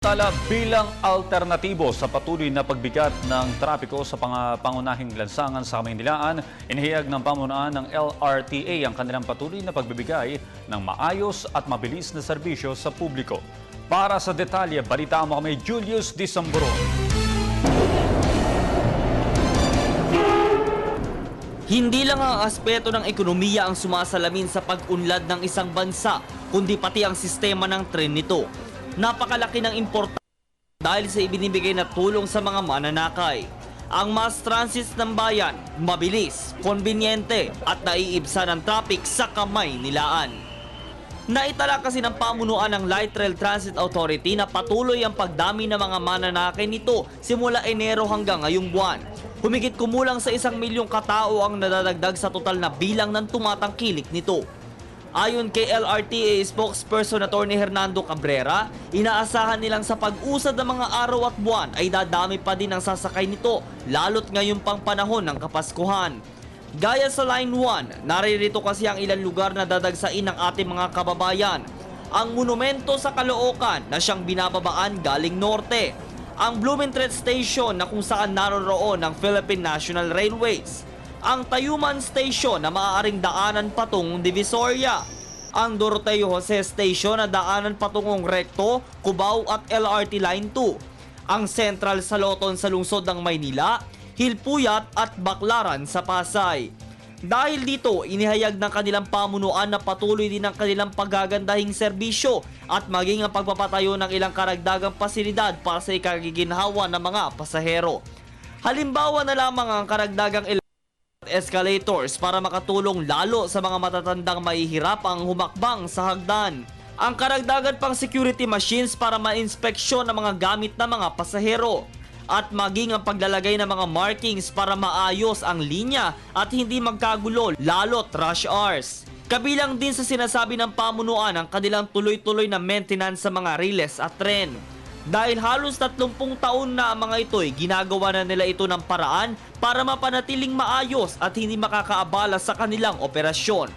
Tala bilang alternatibo sa patuloy na pagbigat ng trapiko sa pangunahing lansangan sa Kamaynilaan, inihayag ng pamunuan ng LRTA ang kanilang patuloy na pagbibigay ng maayos at mabilis na serbisyo sa publiko. Para sa detalye, balita mo kami Julius Disambro. Hindi lang ang aspeto ng ekonomiya ang sumasalamin sa pag-unlad ng isang bansa, kundi pati ang sistema ng tren nito. Napakalaki ng importansya dahil sa ibinibigay na tulong sa mga mananakay. Ang mass transit ng bayan, mabilis, konbinyente at naiibsan ng traffic sa Kamaynilaan. Naitala kasi ng pamunuan ng Light Rail Transit Authority na patuloy ang pagdami ng mga mananakay nito simula Enero hanggang ngayong buwan. Humigit kumulang sa 1 milyong katao ang nadadagdag sa total na bilang ng tumatangkilik nito. Ayon kay LRTA spokesperson Atty. Hernando Cabrera, inaasahan nilang sa pag-usad ng mga araw at buwan ay dadami pa din ang sasakay nito, lalo't ngayon pang panahon ng Kapaskuhan. Gaya sa Line 1, naririto kasi ang ilang lugar na dadagsain ng ating mga kababayan. Ang monumento sa Caloocan na siyang binababaan galing norte. Ang Blumentritt Station na kung saan naroroon ng Philippine National Railways. Ang Tayuman Station na maaaring daanan patungong Divisoria. Ang Doroteo Jose Station na daanan patungong Recto, Cubao at LRT Line 2. Ang Central Saloton sa lungsod ng Maynila, Hilpuyat at Baclaran sa Pasay. Dahil dito, inihayag ng kanilang pamunuan na patuloy din ang kanilang paggagandahing serbisyo at maging ang pagpapatayo ng ilang karagdagang pasilidad para sa ikagiginhawa ng mga pasahero. Halimbawa na lamang ang karagdagang escalators para makatulong lalo sa mga matatandang mahihirapang humakbang sa hagdan. Ang karagdagan pang security machines para ma-inspeksyon ng mga gamit ng mga pasahero. At maging ang paglalagay ng mga markings para maayos ang linya at hindi magkagulo lalo't rush hours. Kabilang din sa sinasabi ng pamunuan ang kanilang tuloy-tuloy na maintenance sa mga riles at tren. Dahil halos 30 taon na ang mga ito'y ginagawa na nila ito ng paraan para mapanatiling maayos at hindi makakaabala sa kanilang operasyon.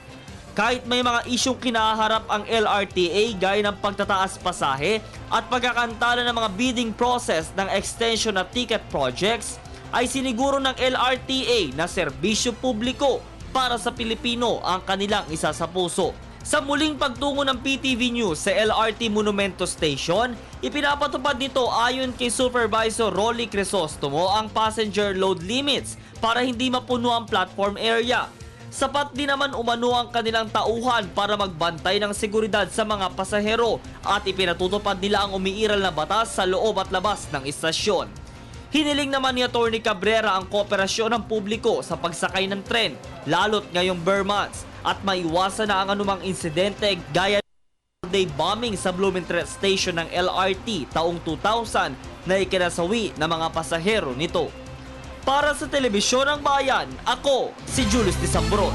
Kahit may mga isyong kinaharap ang LRTA gaya ng pagtataas pasahe at pagkakantala ng mga bidding process ng extension at ticket projects, ay siniguro ng LRTA na serbisyo publiko para sa Pilipino ang kanilang isa sa puso. Sa muling pagtungo ng PTV News sa LRT Monumento Station, ipinapatupad nito ayon kay Supervisor Rolly Crisostomo ang passenger load limits para hindi mapuno ang platform area. Sapat din naman umano ang kanilang tauhan para magbantay ng seguridad sa mga pasahero at ipinatutupad nila ang umiiral na batas sa loob at labas ng istasyon. Hiniling naman ni Atty. Cabrera ang kooperasyon ng publiko sa pagsakay ng tren, lalo't ngayong bare months, at maiwasan na ang anumang insidente gaya ng day bombing sa Blumentritt Station ng LRT taong 2000 na ikinasawi ng mga pasahero nito. Para sa Telebisyon ng Bayan, ako si Julius Disambro.